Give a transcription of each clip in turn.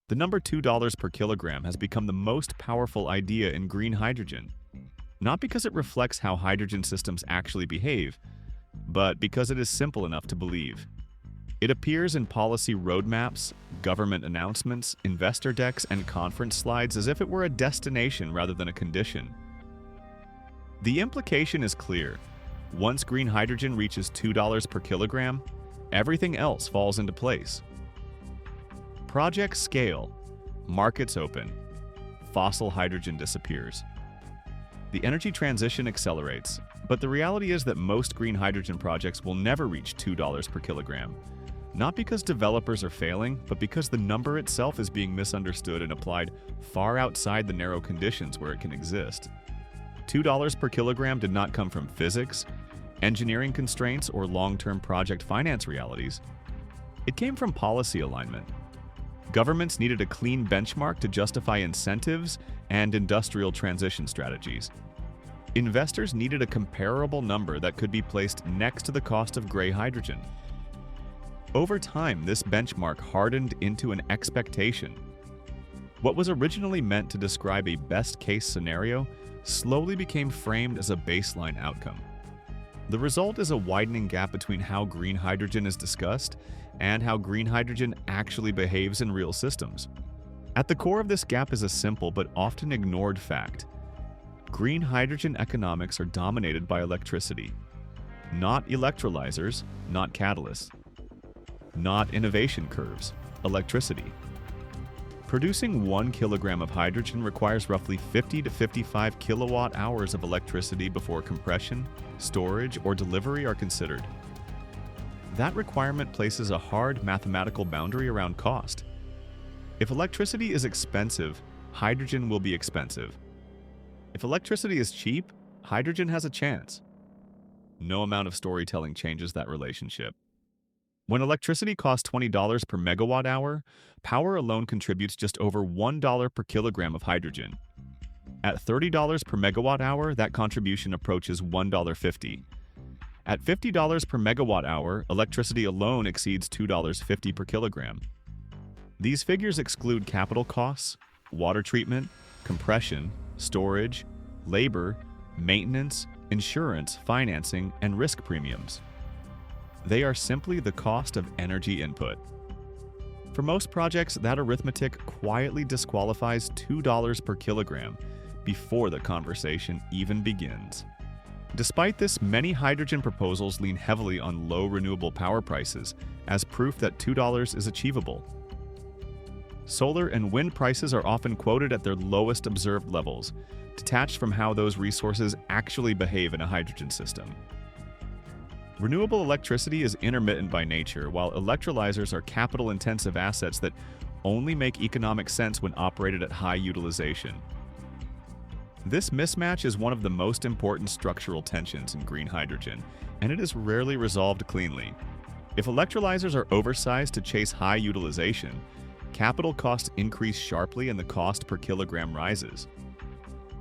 The number $2 per kilogram has become the most powerful idea in green hydrogen, not because it reflects how hydrogen systems actually behave, but because it is simple enough to believe. It appears in policy roadmaps, government announcements, investor decks, and conference slides as if it were a destination rather than a condition. The implication is clear. Once green hydrogen reaches $2 per kilogram, everything else falls into place. Projects scale, markets open, fossil hydrogen disappears. The energy transition accelerates, but the reality is that most green hydrogen projects will never reach $2 per kilogram. Not because developers are failing, but because the number itself is being misunderstood and applied far outside the narrow conditions where it can exist. $2 per kilogram did not come from physics, engineering constraints, or long-term project finance realities. It came from policy alignment. Governments needed a clean benchmark to justify incentives and industrial transition strategies. Investors needed a comparable number that could be placed next to the cost of gray hydrogen. Over time, this benchmark hardened into an expectation. What was originally meant to describe a best-case scenario slowly became framed as a baseline outcome. The result is a widening gap between how green hydrogen is discussed and how green hydrogen actually behaves in real systems. At the core of this gap is a simple but often ignored fact. Green hydrogen economics are dominated by electricity. Not electrolyzers, not catalysts. Not innovation curves, electricity. Producing 1 kilogram of hydrogen requires roughly 50 to 55 kilowatt hours of electricity before compression, storage, or delivery are considered. That requirement places a hard mathematical boundary around cost. If electricity is expensive, hydrogen will be expensive. If electricity is cheap, hydrogen has a chance. No amount of storytelling changes that relationship. When electricity costs $20 per megawatt hour, power alone contributes just over $1 per kilogram of hydrogen. At $30 per megawatt hour, that contribution approaches $1.50. At $50 per megawatt hour, electricity alone exceeds $2.50 per kilogram. These figures exclude capital costs, water treatment, compression, storage, labor, maintenance, insurance, financing, and risk premiums. They are simply the cost of energy input. For most projects, that arithmetic quietly disqualifies $2 per kilogram before the conversation even begins. Despite this, many hydrogen proposals lean heavily on low renewable power prices as proof that $2 is achievable. Solar and wind prices are often quoted at their lowest observed levels, detached from how those resources actually behave in a hydrogen system. Renewable electricity is intermittent by nature, while electrolyzers are capital-intensive assets that only make economic sense when operated at high utilization. This mismatch is one of the most important structural tensions in green hydrogen, and it is rarely resolved cleanly. If electrolyzers are oversized to chase high utilization, capital costs increase sharply and the cost per kilogram rises.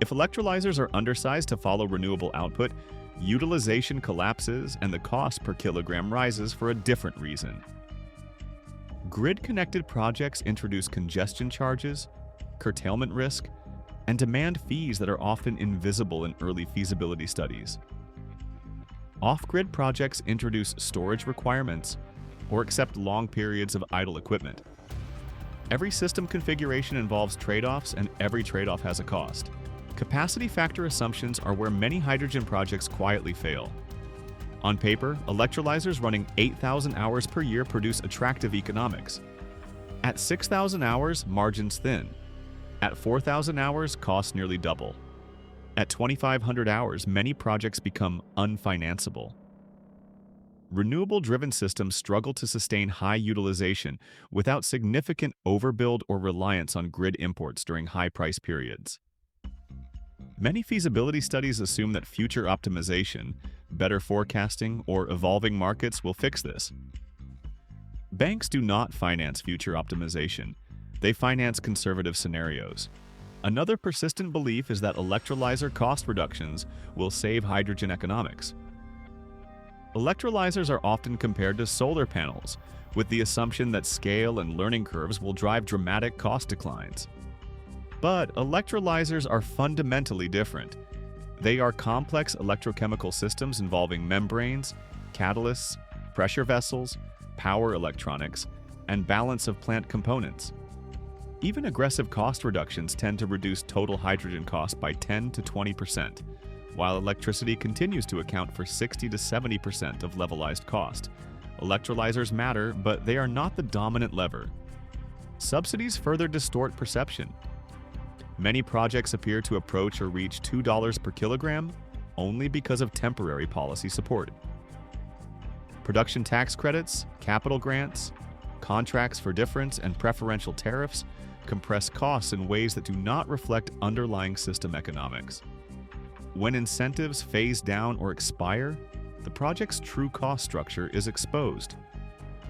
If electrolyzers are undersized to follow renewable output, utilization collapses and the cost per kilogram rises for a different reason. Grid-connected projects introduce congestion charges, curtailment risk, and demand fees that are often invisible in early feasibility studies. Off-grid projects introduce storage requirements or accept long periods of idle equipment. Every system configuration involves trade-offs, and every trade-off has a cost. Capacity factor assumptions are where many hydrogen projects quietly fail. On paper, electrolyzers running 8,000 hours per year produce attractive economics. At 6,000 hours, margins thin. At 4,000 hours, costs nearly double. At 2,500 hours, many projects become unfinanceable. Renewable-driven systems struggle to sustain high utilization without significant overbuild or reliance on grid imports during high-price periods. Many feasibility studies assume that future optimization, better forecasting, or evolving markets will fix this. Banks do not finance future optimization. They finance conservative scenarios. Another persistent belief is that electrolyzer cost reductions will save hydrogen economics. Electrolyzers are often compared to solar panels, with the assumption that scale and learning curves will drive dramatic cost declines. But electrolyzers are fundamentally different. They are complex electrochemical systems involving membranes, catalysts, pressure vessels, power electronics, and balance of plant components. Even aggressive cost reductions tend to reduce total hydrogen cost by 10 to 20%, while electricity continues to account for 60 to 70% of levelized cost. Electrolyzers matter, but they are not the dominant lever. Subsidies further distort perception. Many projects appear to approach or reach $2 per kilogram only because of temporary policy support. Production tax credits, capital grants, contracts for difference, and preferential tariffs compress costs in ways that do not reflect underlying system economics. When incentives phase down or expire, the project's true cost structure is exposed.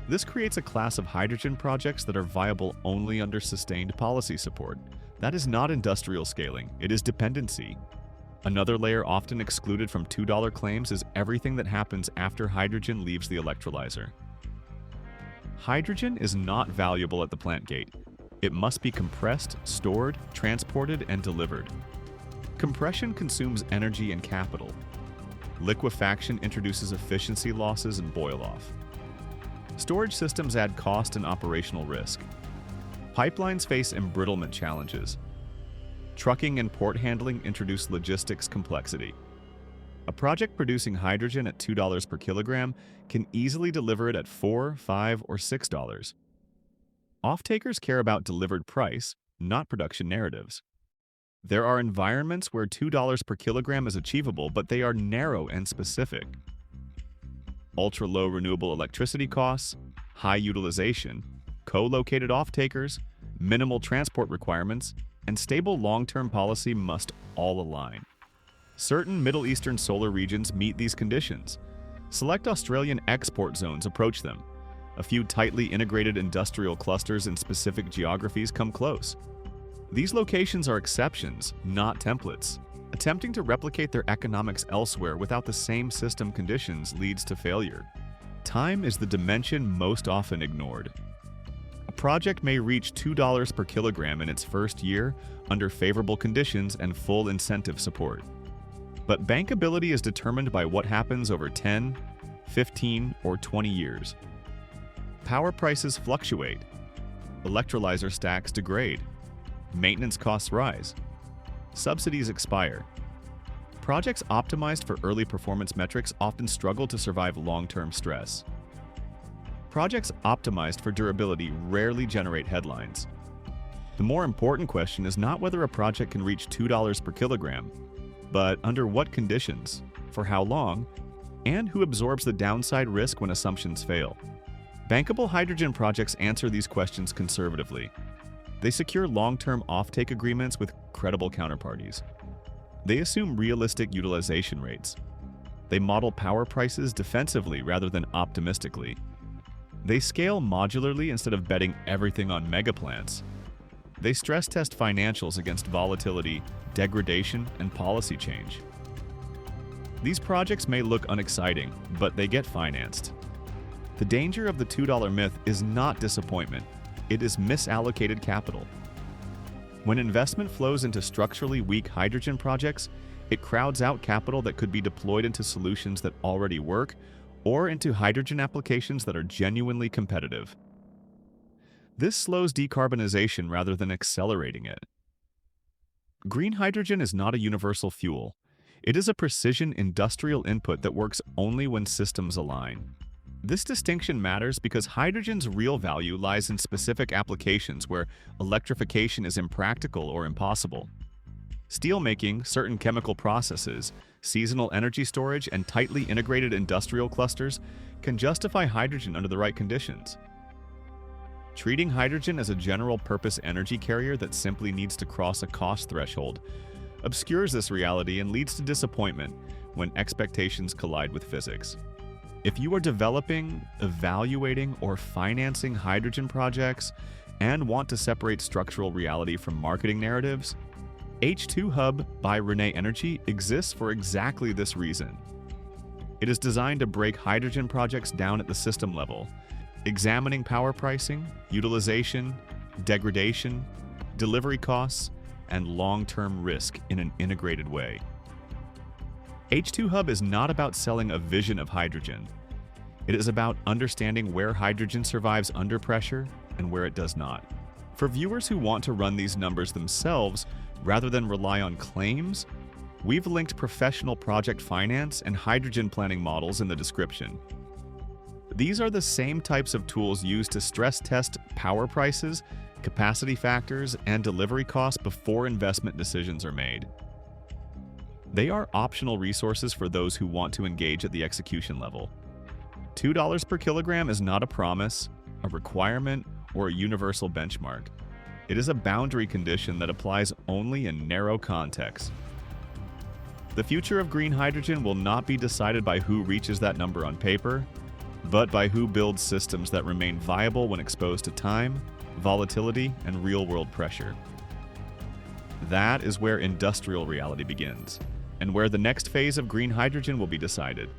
This creates a class of hydrogen projects that are viable only under sustained policy support. That is not industrial scaling, it is dependency. Another layer often excluded from $2 claims is everything that happens after hydrogen leaves the electrolyzer. Hydrogen is not valuable at the plant gate. It must be compressed, stored, transported, and delivered. Compression consumes energy and capital. Liquefaction introduces efficiency losses and boil-off. Storage systems add cost and operational risk. Pipelines face embrittlement challenges. Trucking and port handling introduce logistics complexity. A project producing hydrogen at $2 per kilogram can easily deliver it at $4, $5, or $6. Off-takers care about delivered price, not production narratives. There are environments where $2 per kilogram is achievable, but they are narrow and specific. Ultra-low renewable electricity costs, high utilization, co-located off-takers, minimal transport requirements, and stable long-term policy must all align. Certain Middle Eastern solar regions meet these conditions. Select Australian export zones approach them. A few tightly integrated industrial clusters in specific geographies come close. These locations are exceptions, not templates. Attempting to replicate their economics elsewhere without the same system conditions leads to failure. Time is the dimension most often ignored. A project may reach $2 per kilogram in its first year under favorable conditions and full incentive support. But bankability is determined by what happens over 10, 15, or 20 years. Power prices fluctuate. Electrolyzer stacks degrade. Maintenance costs rise. Subsidies expire. Projects optimized for early performance metrics often struggle to survive long-term stress. Projects optimized for durability rarely generate headlines. The more important question is not whether a project can reach $2 per kilogram, but under what conditions, for how long, and who absorbs the downside risk when assumptions fail. Bankable hydrogen projects answer these questions conservatively. They secure long-term offtake agreements with credible counterparties. They assume realistic utilization rates. They model power prices defensively rather than optimistically. They scale modularly instead of betting everything on megaplants. They stress test financials against volatility, degradation, and policy change. These projects may look unexciting, but they get financed. The danger of the $2 myth is not disappointment. It is misallocated capital. When investment flows into structurally weak hydrogen projects, it crowds out capital that could be deployed into solutions that already work or into hydrogen applications that are genuinely competitive. This slows decarbonization rather than accelerating it. Green hydrogen is not a universal fuel. It is a precision industrial input that works only when systems align. This distinction matters because hydrogen's real value lies in specific applications where electrification is impractical or impossible. Steelmaking, certain chemical processes, seasonal energy storage, and tightly integrated industrial clusters can justify hydrogen under the right conditions. Treating hydrogen as a general-purpose energy carrier that simply needs to cross a cost threshold obscures this reality and leads to disappointment when expectations collide with physics. If you are developing, evaluating, or financing hydrogen projects and want to separate structural reality from marketing narratives, H2 Hub by ReneEnergy exists for exactly this reason. It is designed to break hydrogen projects down at the system level examining power pricing, utilization, degradation, delivery costs, and long-term risk in an integrated way. H2 Hub is not about selling a vision of hydrogen. It is about understanding where hydrogen survives under pressure and where it does not. For viewers who want to run these numbers themselves rather than rely on claims, we've linked professional project finance and hydrogen planning models in the description. These are the same types of tools used to stress test power prices, capacity factors, and delivery costs before investment decisions are made. They are optional resources for those who want to engage at the execution level. $2 per kilogram is not a promise, a requirement, or a universal benchmark. It is a boundary condition that applies only in narrow contexts. The future of green hydrogen will not be decided by who reaches that number on paper, but by who builds systems that remain viable when exposed to time, volatility, and real-world pressure. That is where industrial reality begins, and where the next phase of green hydrogen will be decided.